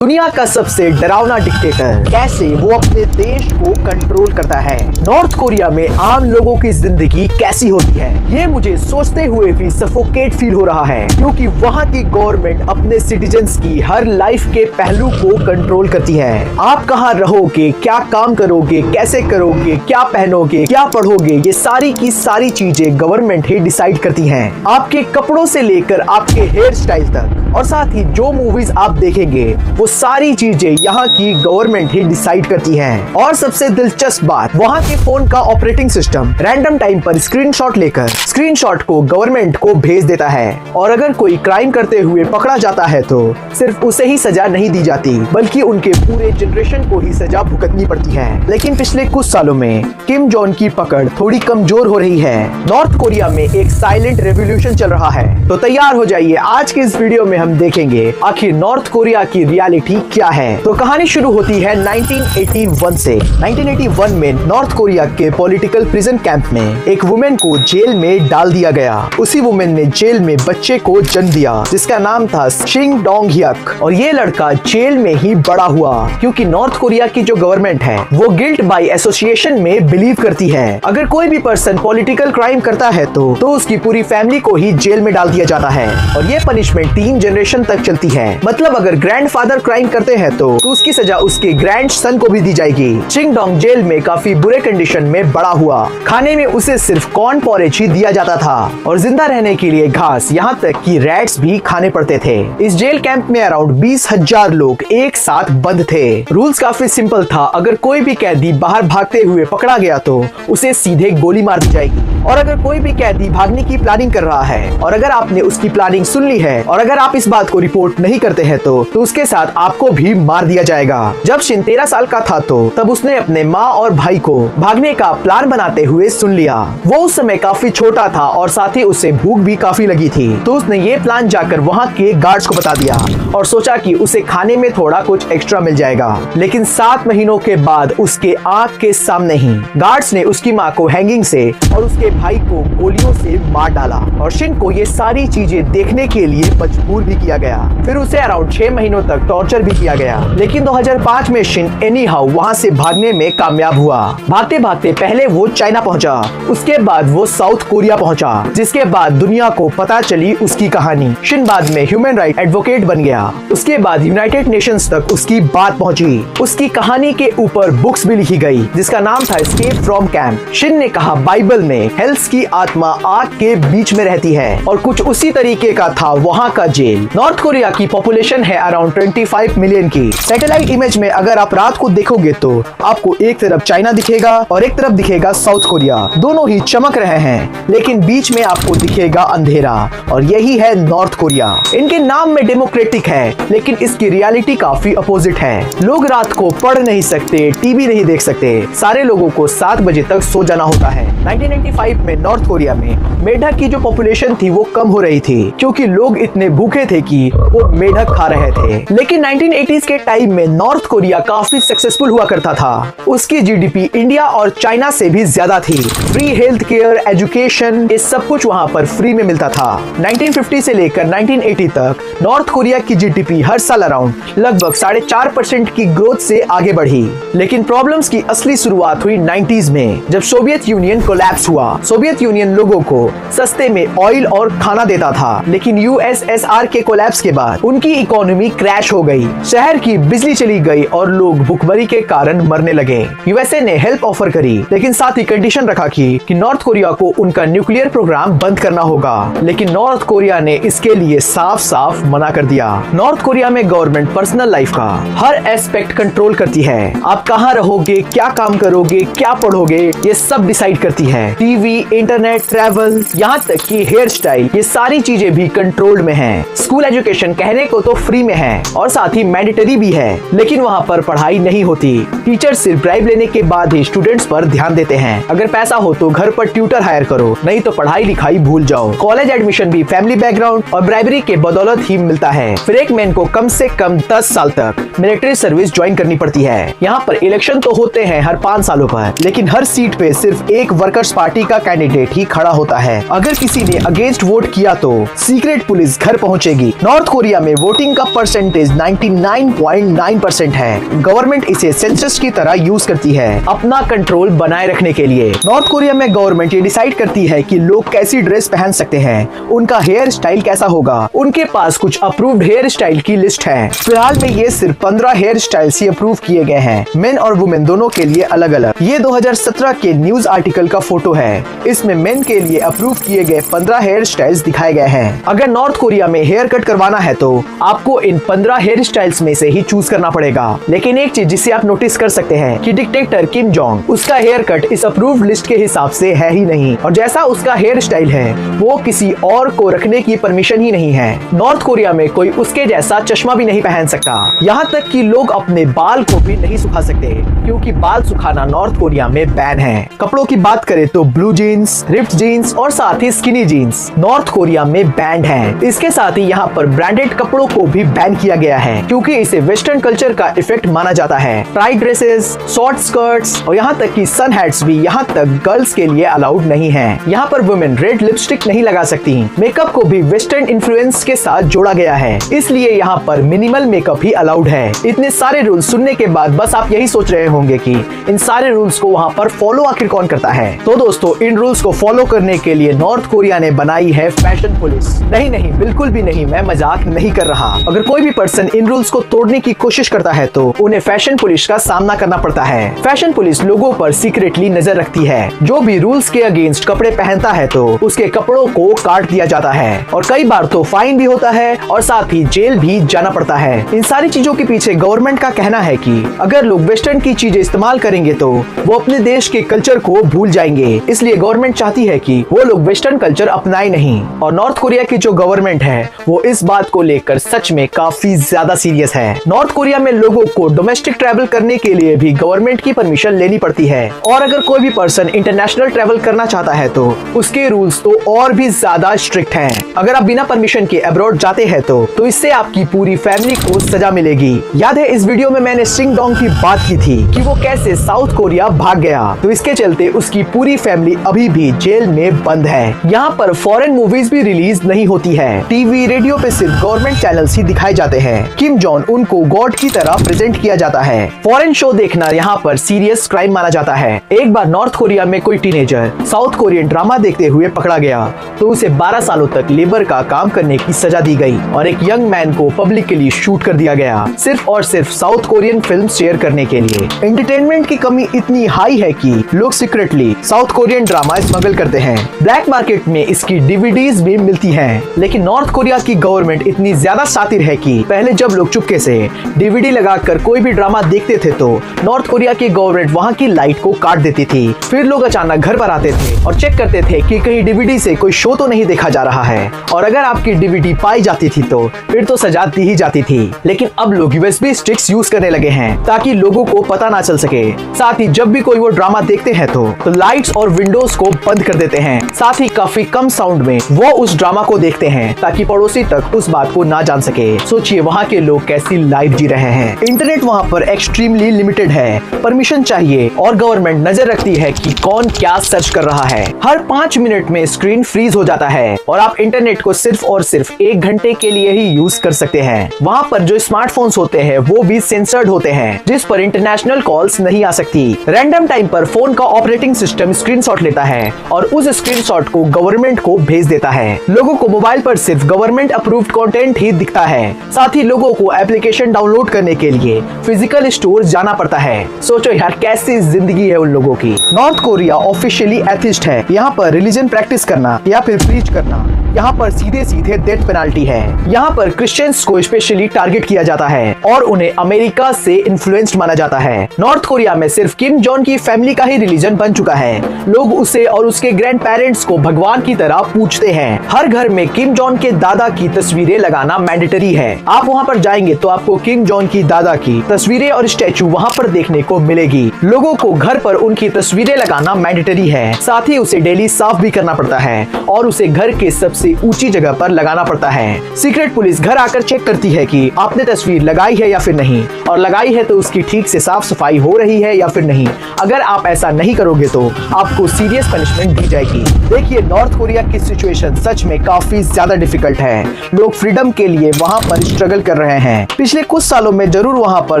दुनिया का सबसे डरावना डिक्टेटर कैसे वो अपने देश को कंट्रोल करता है। नॉर्थ कोरिया में आम लोगों की जिंदगी कैसी होती है, ये मुझे सोचते हुए भी सफोकेट फील हो रहा है, क्योंकि वहाँ की गवर्नमेंट अपने सिटीजन्स की हर लाइफ के पहलू को कंट्रोल करती है। आप कहाँ रहोगे, क्या काम करोगे, कैसे करोगे, क्या पहनोगे, क्या पढ़ोगे, ये सारी की सारी चीजें गवर्नमेंट ही डिसाइड करती है। आपके कपड़ों से लेकर आपके हेयर स्टाइल तक, और साथ ही जो मूवीज आप देखेंगे वो सारी चीजें यहाँ की गवर्नमेंट ही डिसाइड करती हैं। और सबसे दिलचस्प बात, वहाँ के फोन का ऑपरेटिंग सिस्टम रैंडम टाइम पर स्क्रीनशॉट लेकर स्क्रीनशॉट को गवर्नमेंट को भेज देता है, और अगर कोई क्राइम करते हुए पकड़ा जाता है तो सिर्फ उसे ही सजा नहीं दी जाती, बल्कि उनके पूरे जनरेशन को ही सजा भुगतनी पड़ती है। लेकिन पिछले कुछ सालों में किम जोंग की पकड़ थोड़ी कमजोर हो रही है। नॉर्थ कोरिया में एक साइलेंट रेवोल्यूशन चल रहा है, तो तैयार हो जाइए, आज के इस वीडियो में हम देखेंगे आखिर नॉर्थ कोरिया की रियलिटी क्या है। तो कहानी शुरू होती है 1981 से। 1981 में नॉर्थ कोरिया के पॉलिटिकल प्रिजन कैंप में एक वुमेन को जेल में डाल दिया गया। उसी वुमेन ने जेल में बच्चे को जन्म दिया जिसका नाम था शिंग डोंग ह्यक, और ये लड़का जेल में ही बड़ा हुआ, क्योंकि नॉर्थ कोरिया की जो गवर्नमेंट है वो गिल्ट बाय एसोसिएशन में बिलीव करती है। अगर कोई भी पर्सन पॉलिटिकल क्राइम करता है तो उसकी पूरी फैमिली को ही जेल में डाल दिया जाता है, और ये पनिशमेंट 3 जनरेशन तक चलती है। मतलब अगर ग्रैंडफादर क्राइम करते हैं तो उसकी सजा उसके ग्रैंड सन को भी दी जाएगी। शिंग डोंग जेल में काफी बुरे कंडीशन में बड़ा हुआ। खाने में उसे सिर्फ कॉर्न पॉरेज ही दिया जाता था, और जिंदा रहने के लिए घास, यहाँ तक कि रैट्स भी खाने पड़ते थे। इस जेल कैंप में अराउंड 20,000 लोग एक साथ बंद थे। रूल्स काफी सिंपल था, अगर कोई भी कैदी बाहर भागते हुए पकड़ा गया तो उसे सीधे गोली मार दी जाएगी, और अगर कोई भी कैदी भागने की प्लानिंग कर रहा है और अगर आपने उसकी प्लानिंग सुन ली है और अगर आप इस बात को रिपोर्ट नहीं करते हैं तो उसके साथ आपको भी मार दिया जाएगा। जब शिन 13 साल का था तो तब उसने अपने माँ और भाई को भागने का प्लान बनाते हुए सुन लिया। वो उस समय काफी छोटा था और साथ ही उसे भूख भी काफी लगी थी, तो उसने ये प्लान जाकर वहाँ के गार्ड्स को बता दिया और सोचा कि उसे खाने में थोड़ा कुछ एक्स्ट्रा मिल जाएगा। लेकिन 7 महीनों के बाद उसके आँख के सामने ही गार्ड्स ने उसकी माँ को हैंगिंग से और उसके भाई को गोलियों से मार डाला, और शिन को ये सारी चीजें देखने के लिए मजबूर भी किया गया। फिर उसे अराउंड 6 महीनों तक टॉर्चर भी किया गया। लेकिन 2005 में शिन एनी हाउ वहाँ से भागने में कामयाब हुआ। भागते भागते पहले वो चाइना पहुँचा, उसके बाद वो साउथ कोरिया पहुँचा, जिसके बाद दुनिया को पता चली उसकी कहानी। शिन बाद में ह्यूमन राइट एडवोकेट बन गया। उसके बाद यूनाइटेड नेशंस तक उसकी बात पहुँची। उसकी कहानी के ऊपर बुक्स भी लिखी गई जिसका नाम था एस्केप फ्रॉम कैंप। शिन ने कहा बाइबल में हेल्स की आत्मा आग के बीच में रहती है, और कुछ उसी तरीके का था वहाँ का जेल। नॉर्थ कोरिया की पॉपुलेशन है अराउंड 25 मिलियन की। सैटेलाइट इमेज में अगर आप रात को देखोगे तो आपको एक तरफ चाइना दिखेगा और एक तरफ दिखेगा साउथ कोरिया। दोनों ही चमक रहे हैं, लेकिन बीच में आपको दिखेगा अंधेरा, और यही है नॉर्थ कोरिया। इनके नाम में डेमोक्रेटिक है, लेकिन इसकी रियलिटी काफी अपोजिट है। लोग रात को पढ़ नहीं सकते, टीवी नहीं देख सकते, सारे लोगों को 7 बजे तक सो जाना होता है। 1995 में नॉर्थ कोरिया में मेढक की जो पॉपुलेशन थी वो कम हो रही थी, क्योंकि लोग इतने भूखे थे कि वो मेढक खा रहे थे। लेकिन 1980s के टाइम में नॉर्थ कोरिया काफी सक्सेसफुल हुआ करता था। उसकी जीडीपी इंडिया और चाइना से भी ज्यादा थी। फ्री हेल्थ केयर, एजुकेशन, ये सब कुछ वहाँ पर फ्री में मिलता था। 1950 से लेकर 1980 तक नॉर्थ कोरिया की जीडीपी हर साल अराउंड लगभग 4.5% की ग्रोथ से आगे बढ़ी। लेकिन प्रॉब्लम्स की असली शुरुआत हुई 90s में, जब सोवियत यूनियन कोलैप्स हुआ। सोवियत यूनियन लोगों को सस्ते में ऑयल और खाना देता था, लेकिन यूएसएसआर के कोलैप्स के बाद उनकी इकोनॉमी क्रैश हो गई, शहर की बिजली चली गई और लोग भूखमरी के कारण मरने लगे। यूएसए ने हेल्प ऑफर करी, लेकिन साथ ही कंडीशन रखा कि नॉर्थ कोरिया को उनका न्यूक्लियर प्रोग्राम बंद करना होगा। लेकिन नॉर्थ कोरिया ने इसके लिए साफ साफ मना कर दिया। नॉर्थ कोरिया में गवर्नमेंट पर्सनल लाइफ का हर एस्पेक्ट कंट्रोल करती है। आप कहाँ रहोगे, क्या काम करोगे, क्या पढ़ोगे, ये सब डिसाइड करती है। टीवी, इंटरनेट, ट्रैवल, यहाँ तक कि हेयर स्टाइल, ये सारी चीजें भी कंट्रोल्ड में हैं। स्कूल एजुकेशन कहने को तो फ्री में है और साथ ही मैंडेटरी भी है, लेकिन वहाँ पर पढ़ाई नहीं होती। टीचर सिर्फ ब्राइब लेने के बाद ही स्टूडेंट्स पर ध्यान देते हैं। अगर पैसा हो तो घर पर ट्यूटर हायर करो, नहीं तो पढ़ाई लिखाई भूल जाओ। कॉलेज एडमिशन भी फैमिली बैकग्राउंड और ब्राइबरी के बदौलत ही मिलता है। फिर एक मैन को कम से कम 10 साल तक मिलिट्री सर्विस ज्वाइन करनी पड़ती है। यहाँ पर इलेक्शन तो होते हैं हर 5 सालों पर, लेकिन हर सीट पे सिर्फ एक वर्कर्स पार्टी का कैंडिडेट ही खड़ा होता है। अगर किसी ने अगेंस्ट वोट किया तो सीक्रेट पुलिस घर पहुँचेगी। नॉर्थ कोरिया में वोटिंग का परसेंटेज 99.9% है। गवर्नमेंट इसे सेंसस की तरह यूज करती है अपना कंट्रोल बनाए रखने के लिए। नॉर्थ कोरिया में गवर्नमेंट ये डिसाइड करती है कि लोग कैसी ड्रेस पहन सकते हैं, उनका हेयर स्टाइल कैसा होगा। उनके पास कुछ अप्रूव्ड हेयर स्टाइल की लिस्ट है। फिलहाल में ये सिर्फ 15 हेयर स्टाइल्स ही अप्रूव किए गए हैं, मेन और वुमेन दोनों के लिए अलग अलग। ये 2017 के न्यूज आर्टिकल का फोटो है। इसमें मेन के लिए अप्रूव किए गए 15 हेयर स्टाइल्स दिखाए गए हैं। अगर नॉर्थ कोरिया में हेयर कट करवाना है तो आपको इन 15 हेयर स्टाइल्स में से ही चूज करना पड़ेगा। लेकिन एक चीज जिसे आप नोटिस कर सकते हैं कि डिक्टेटर किम जोंग, उसका हेयर कट इस अप्रूव्ड लिस्ट के हिसाब से है ही नहीं, और जैसा उसका हेयर स्टाइल है वो किसी और को रखने की परमिशन ही नहीं है। नॉर्थ कोरिया में कोई उसके जैसा चश्मा भी नहीं पहन सकता। यहाँ तक कि लोग अपने बाल को भी नहीं सुखा सकते, क्योंकि बाल सुखाना नॉर्थ कोरिया में बैन है। कपड़ों की बात करें तो ब्लू जीन्स, रिप्ड जीन्स और साथ ही स्किनी जीन्स नॉर्थ कोरिया में बैंड है। इसके साथ ही यहाँ पर ब्रांडेड कपड़ों को भी बैन किया गया है, क्योंकि इसे वेस्टर्न कल्चर का इफेक्ट माना जाता है। टाइट ड्रेसेस, शॉर्ट स्कर्ट्स और यहाँ तक कि सन हैट्स भी यहाँ तक गर्ल्स के लिए अलाउड नहीं है। यहाँ पर वुमेन रेड लिपस्टिक नहीं लगा सकती। मेकअप को भी वेस्टर्न इन्फ्लुएंस के साथ जोड़ा गया है, इसलिए यहाँ पर मिनिमल मेकअप ही अलाउड है। इतने सारे रूल्स सुनने के बाद बस आप यही सोच रहे होंगे कि इन सारे रूल्स को वहाँ पर फॉलो आखिर कौन करता है। तो दोस्तों, इन रूल्स को फॉलो करने के लिए नॉर्थ कोरिया ने बनाई है फैशन पुलिस। नहीं, बिल्कुल भी नहीं, मैं मजाक नहीं कर रहा। अगर कोई भी पर्सन इन रूल्स को तोड़ने की कोशिश करता है तो उन्हें फैशन पुलिस का सामना करना पड़ता है। फैशन पुलिस लोगों पर सीक्रेटली नजर रखती है। जो भी रूल्स के अगेंस्ट कपड़े पहनता है तो उसके कपड़ों को काट दिया जाता है, और कई बार तो फाइन भी होता है और साथ ही जेल भी जाना पड़ता है। इन सारी चीजों के पीछे गवर्नमेंट का कहना है कि अगर लोग वेस्टर्न की चीजें इस्तेमाल करेंगे तो वो अपने देश के कल्चर को भूल जाएंगे। इसलिए गवर्नमेंट चाहती है कि वो लोग वेस्टर्न कल्चर अपनाए नहीं। और नॉर्थ कोरिया की जो गवर्नमेंट है वो इस बात को लेकर सच में काफी ज्यादा सीरियस है। नॉर्थ कोरिया में लोगों को डोमेस्टिक ट्रैवल करने के लिए भी गवर्नमेंट की परमिशन लेनी पड़ती है, और अगर कोई भी पर्सन इंटरनेशनल ट्रैवल करना चाहता है तो उसके रूल्स तो और भी ज्यादा स्ट्रिक्ट हैं। अगर आप बिना परमिशन के अब्रॉड जाते हैं तो इससे आपकी पूरी फैमिली को सजा मिलेगी। याद है इस वीडियो में मैंने सिंग डोंग की बात की थी कि वो कैसे साउथ कोरिया भाग गया, तो इसके चलते उसकी पूरी फैमिली अभी भी जेल में बंद है। यहाँ पर फॉरेन मूवीज भी रिलीज नहीं होती है। टीवी रेडियो पे सिर्फ गवर्नमेंट चैनल्स ही दिखाए जाते हैं। किम जोंग उनको गॉड की तरह प्रेजेंट किया जाता है। फॉरेन शो देखना यहाँ पर सीरियस क्राइम माना जाता है। एक बार नॉर्थ कोरिया में कोई टीनेजर साउथ कोरियन ड्रामा देखते हुए पकड़ा गया तो उसे 12 सालों तक लेबर का काम करने की सजा दी गई, और एक यंग मैन को पब्लिकली शूट कर दिया गया, सिर्फ और सिर्फ साउथ कोरियन फिल्म शेयर करने के लिए। एंटरटेनमेंट की कमी इतनी हाई है कि लोग secretly south Korean drama smuggle करते हैं। ब्लैक मार्केट में इसकी डीवीडीज भी मिलती हैं। लेकिन नॉर्थ कोरिया की गवर्नमेंट इतनी ज्यादा शातिर है कि पहले जब लोग चुपके से डीवीडी लगाकर कोई भी ड्रामा देखते थे तो नॉर्थ कोरिया की गवर्नमेंट वहाँ की लाइट को काट देती थी। फिर लोग अचानक घर पर आते थे और चेक करते थे कि कहीं डीवीडी से कोई शो तो नहीं देखा जा रहा है, और अगर आपकी डीवीडी पाई जाती थी तो फिर तो सजा दी ही जाती थी। लेकिन अब लोग यूएसबी स्टिक्स यूज करने लगे हैं ताकि लोगों को पता ना चल सके। साथ ही जब भी कोई वो ड्रामा देखते हैं तो लाइट्स और विंडोज को बंद कर देते हैं। साथ ही काफी कम साउंड में वो उस ड्रामा को देखते हैं ताकि पड़ोसी तक उस बात को ना जान सके। सोचिए वहाँ के लोग कैसी लाइफ जी रहे हैं। इंटरनेट वहाँ पर एक्सट्रीमली लिमिटेड है, परमिशन चाहिए, और गवर्नमेंट नजर रखती है कि कौन क्या सर्च कर रहा है। हर 5 मिनट में स्क्रीन फ्रीज हो जाता है और आप इंटरनेट को सिर्फ और सिर्फ 1 घंटे के लिए ही यूज कर सकते हैं। वहाँ पर जो स्मार्टफोन्स होते हैं वो भी सेंसर्ड होते हैं, जिस पर इंटरनेशनल कॉल्स नहीं आ सकती। रैंडम टाइम पर फोन का ऑपरेटिंग सिस्टम स्क्रीनशॉट लेता है और उस स्क्रीनशॉट को गवर्नमेंट को भेज देता है। लोगों को मोबाइल पर सिर्फ गवर्नमेंट अप्रूव्ड कंटेंट ही दिखता है। साथ ही लोगों को एप्लीकेशन डाउनलोड करने के लिए फिजिकल स्टोर जाना पड़ता है। सोचो यार कैसी जिंदगी है उन लोगों की। नॉर्थ कोरिया ऑफिशियली एथिस्ट है। यहाँ पर रिलीजन प्रैक्टिस करना या फिर प्रीच करना यहाँ पर सीधे सीधे डेथ पेनाल्टी है। यहाँ पर क्रिश्चियंस को स्पेशली टारगेट किया जाता है और उन्हें अमेरिका से इन्फ्लुएंस्ड माना जाता है। नॉर्थ कोरिया में सिर्फ किम जोंग की फैमिली का ही रिलीजन बन चुका है। लोग उसे और उसके ग्रैंड पेरेंट्स को भगवान की तरह पूजते हैं। हर घर में किम जोंग के दादा की तस्वीरें लगाना मैंडेटरी है। आप वहाँ पर जाएंगे तो आपको किम जोंग की दादा की तस्वीरें और स्टैचू वहाँ पर देखने को मिलेगी। लोगों को घर पर उनकी तस्वीरें लगाना मैंडेटरी है। साथ ही उसे डेली साफ भी करना पड़ता है और उसे घर के सबसे सबसे ऊंची जगह पर लगाना पड़ता है। सीक्रेट पुलिस घर आकर चेक करती है कि आपने तस्वीर लगाई है या फिर नहीं, और लगाई है तो उसकी ठीक से साफ सफाई हो रही है या फिर नहीं। अगर आप ऐसा नहीं करोगे तो आपको सीरियस पनिशमेंट दी जाएगी। देखिए, नॉर्थ कोरिया की सिचुएशन सच में काफी ज्यादा डिफिकल्ट है। लोग फ्रीडम के लिए वहाँ पर स्ट्रगल कर रहे हैं। पिछले कुछ सालों में जरूर वहाँ पर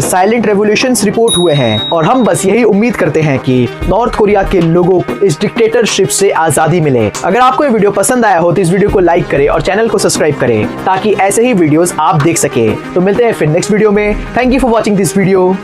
साइलेंट रेवोल्यूशंस रिपोर्ट हुए हैं, और हम बस यही उम्मीद करते हैं कि नॉर्थ कोरिया के लोगों को इस डिक्टेटरशिप से आजादी मिले। अगर आपको ये वीडियो पसंद आया हो तो इस वीडियो को लाइक करें और चैनल को सब्सक्राइब करें ताकि ऐसे ही वीडियोस आप देख सके। तो मिलते हैं फिर नेक्स्ट वीडियो में। Thank you for watching this video.